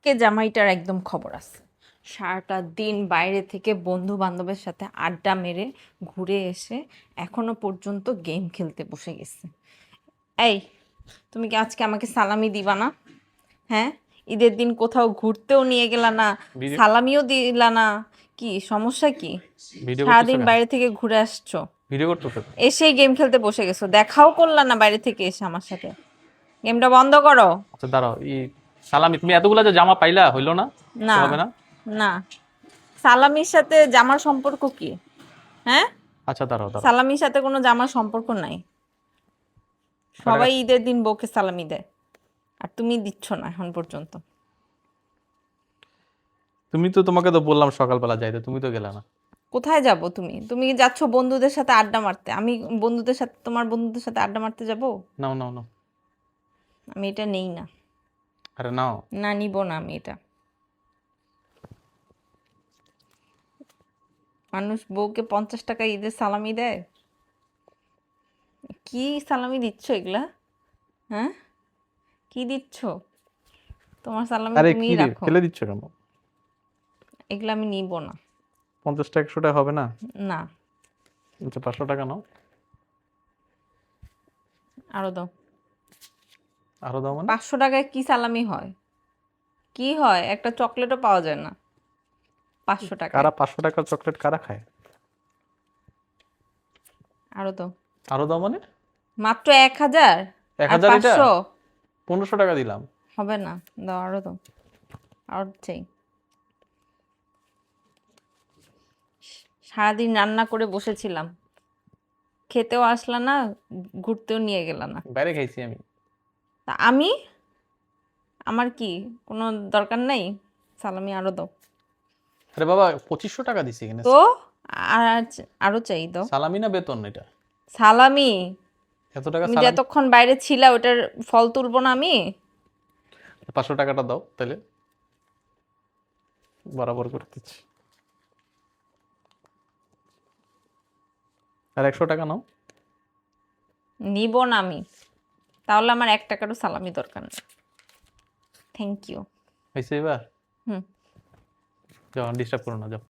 আজকে জামাইটার একদম খবর আছে। সারাটা দিন বাইরে থেকে বন্ধু বান্ধবের সাথে আড্ডা মেরে ঘুরে এসে এখনো পর্যন্ত গেম খেলতে বসে গেছে। এই, তুমি কি আজকে আমাকে সালামি দিবা না? হ্যাঁ, ঈদের দিন কোথাও ঘুরতেও নিয়ে গেলা না, ভিডিও সালামিও দিলা না। কি সমস্যা কি? ভিডিও করতেছো সারাদিন কেন? বাইরে থেকে ঘুরে আসছো, ভিডিও করতেছো কেন? এসেই গেম খেলতে বসে গেছো, দেখাও করলা না বাইরে থেকে এসে আমার সাথে। গেমটা বন্ধ করো। আচ্ছা দাঁড়াও, সালামি তুমি এতগুলা যে জামা পাইলা হইলো না? না, তো হবে না? না, সালামির সাথে জামার সম্পর্ক কি? হ্যাঁ, আচ্ছা দাঁড়াও দাঁড়াও। সালামির সাথে কোনো জামার সম্পর্ক নাই। কয় সবাই টাকা? ঈদের দিন বউকে সালামি দেয়, আর তুমি দিচ্ছ না এখন পর্যন্ত। তোমাকে তো বললাম সকালবেলা যাইতে, তুমি তো গেলা না। কোথায় যাব? তুমি তুমি যাচ্ছ বন্ধুদের সাথে আড্ডা মারতে, আমি বন্ধুদের সাথে, তোমার বন্ধুদের সাথে আড্ডা মারতে যাব? নাও নাও নাও। আমি এটা নেই না। আরে নাও। না, নিব না আমি এটা। মানুষ বউকে 50 টাকা ঈদের সালামি দেয়? কি সালামি দিচ্ছ এগুলা? হ্যাঁ, কি দিচ্ছ? তোমার সালামি আরে কি তুমিই রে, রাখো। ফেলে দিচ্ছ কেন? এগুলা আমি নিব না। 50 টাকা 100 টাকা হবে না? না, আচ্ছা 500 টাকা নাও। আরো দাও। আরো দাও মানে? 500 টাকায় কি সালামি হয়? কি হয়? একটা চকলেটও পাওয়া যায় না 500 টাকায়। কারা 500 টাকার চকলেট কারা খায়? আরো দাও। আরো দাও মানে? মাত্র 1000 এক আর হাজার এটা 500 1500 টাকা দিলাম। হবে না। দাও, আরো দাও। আরো চাই। সারাদিন রান্না করে বসেছিলাম, খেতেও আসলা না, ঘুরতেও নিয়ে গেলা না। বাইরে খাইছি আমি। তা আমি, আমার কি কোনো দরকার নাই? সালামি আরো দাও। আরে বাবা 2500 টাকা দিছি এখানে। তো আর আরো চাই, দাও। সালামি না বেতন এটা? সালামি। এত টাকা তুমি সালামি? যতক্ষণ বাইরে ছিলা ওটার ফল তুলবো না আমি? 500 টাকাটা দাও তাহলে, বরাবর করে দিচ্ছি। আর 100 টাকা নাও। নিব না আমি। তাহলে আমার 1 টাকারও সালামি দরকার নেই। Thank you. হয়েছে এবার? হুম। যাও, ডিস্টার্ব করো না, যাও।